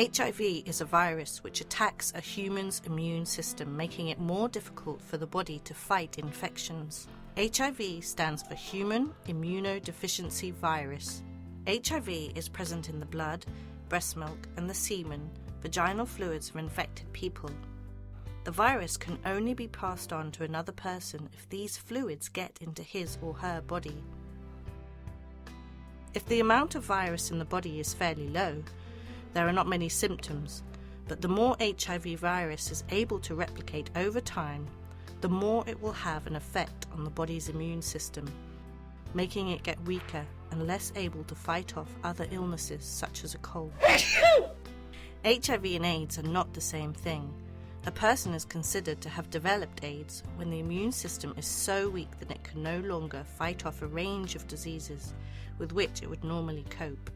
HIV is a virus which attacks a human's immune system, making it more difficult for the body to fight infections. HIV stands for Human Immunodeficiency Virus. HIV is present in the blood, breast milk, and the semen, vaginal fluids of infected people. The virus can only be passed on to another person if these fluids get into his or her body. If the amount of virus in the body is fairly low, there are not many symptoms, but the more HIV virus is able to replicate over time, the more it will have an effect on the body's immune system, making it get weaker and less able to fight off other illnesses such as a cold. HIV and AIDS are not the same thing. A person is considered to have developed AIDS when the immune system is so weak that it can no longer fight off a range of diseases with which it would normally cope.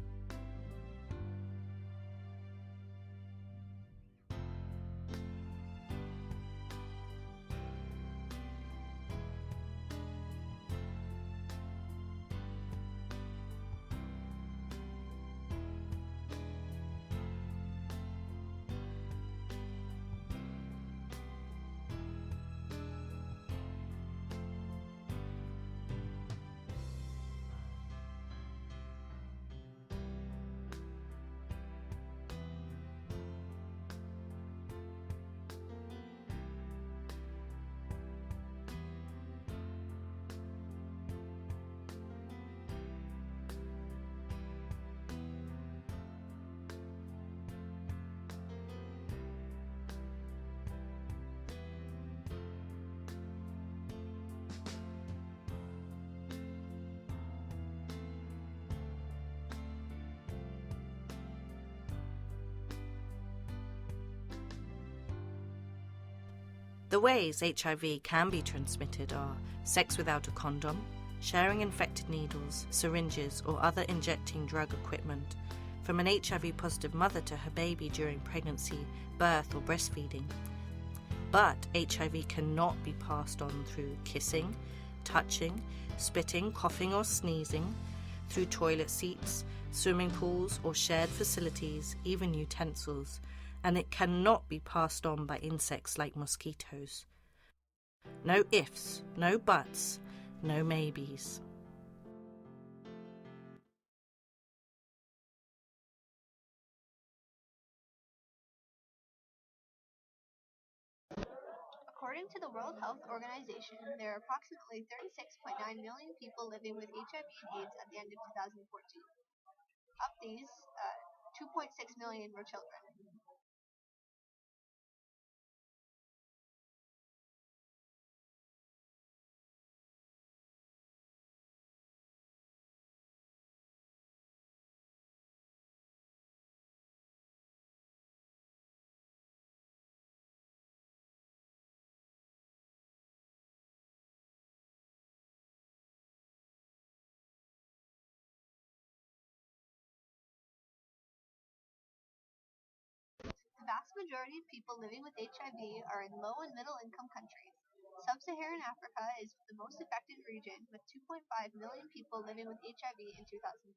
The ways HIV can be transmitted are sex without a condom, sharing infected needles, syringes, or other injecting drug equipment from an HIV-positive mother to her baby during pregnancy, birth, or breastfeeding. But HIV cannot be passed on through kissing, touching, spitting, coughing, or sneezing, through toilet seats, swimming pools, or shared facilities, even utensils, and it cannot be passed on by insects like mosquitoes. No ifs, no buts, no maybes. According to the World Health Organization, there are approximately 36.9 million people living with HIV and AIDS at the end of 2014. Of these, 2.6 million were children. The vast majority of people living with HIV are in low and middle income countries. Sub-Saharan Africa is the most affected region, with 2.5 million people living with HIV in 2014.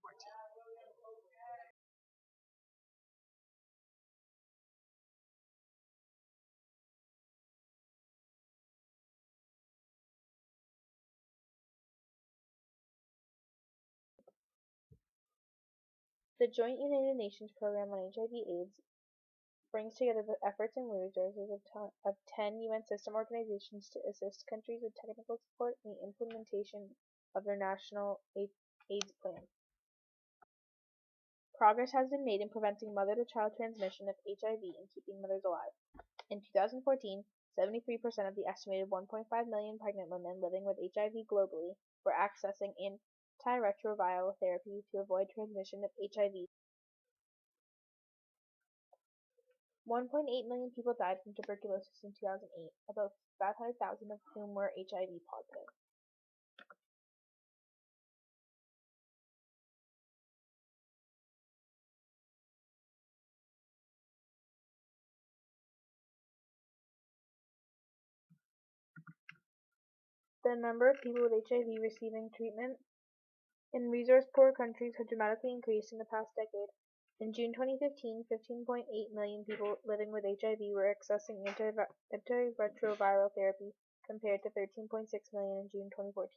The Joint United Nations Program on HIV/AIDS brings together the efforts and resources of 10 UN system organizations to assist countries with technical support in the implementation of their national AIDS plans. Progress has been made in preventing mother-to-child transmission of HIV and keeping mothers alive. In 2014, 73% of the estimated 1.5 million pregnant women living with HIV globally were accessing antiretroviral therapy to avoid transmission of HIV. 1.8 million people died from tuberculosis in 2008, about 500,000 of whom were HIV positive. The number of people with HIV receiving treatment in resource-poor countries has dramatically increased in the past decade. In June 2015, 15.8 million people living with HIV were accessing antiretroviral therapy compared to 13.6 million in June 2014.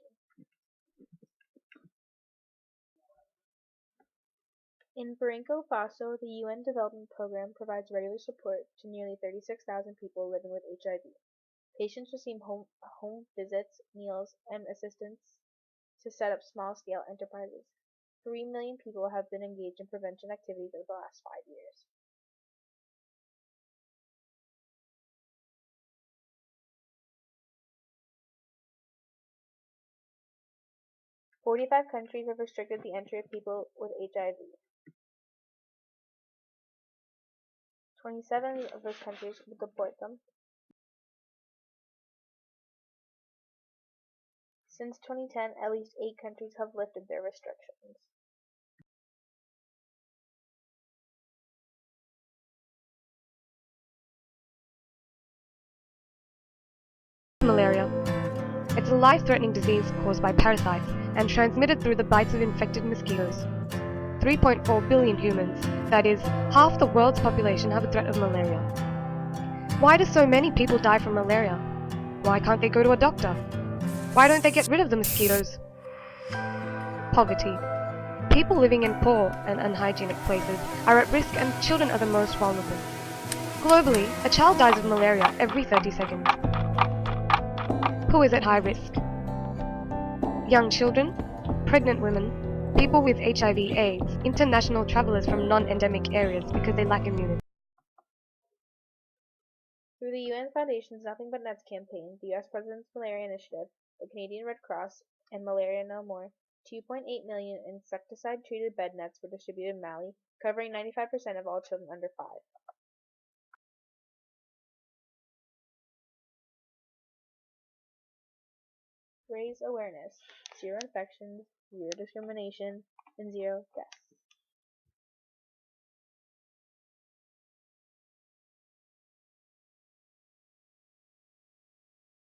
In Burkina Faso, the UN Development Programme provides regular support to nearly 36,000 people living with HIV. Patients receive home visits, meals, and assistance to set up small-scale enterprises. 3 million people have been engaged in prevention activities over the last 5 years. "45 countries have restricted the entry of people with HIV. 27 of those countries will deport them. Since 2010, at least 8 countries have lifted their restrictions. Malaria. It's a life-threatening disease caused by parasites and transmitted through the bites of infected mosquitoes. 3.4 billion humans, that is, half the world's population, have a threat of malaria. Why do so many people die from malaria? Why can't they go to a doctor? Why don't they get rid of the mosquitoes? Poverty. People living in poor and unhygienic places are at risk, and children are the most vulnerable. Globally, a child dies of malaria every 30 seconds. Who is at high risk? Young children, pregnant women, people with HIV/AIDS, international travelers from non-endemic areas because they lack immunity. Through the UN Foundation's Nothing But Nets campaign, the US President's Malaria Initiative, the Canadian Red Cross, and Malaria No More, 2.8 million insecticide-treated bed nets were distributed in Mali, covering 95% of all children under 5. Raise awareness. 0 infections, 0 discrimination, and 0 deaths.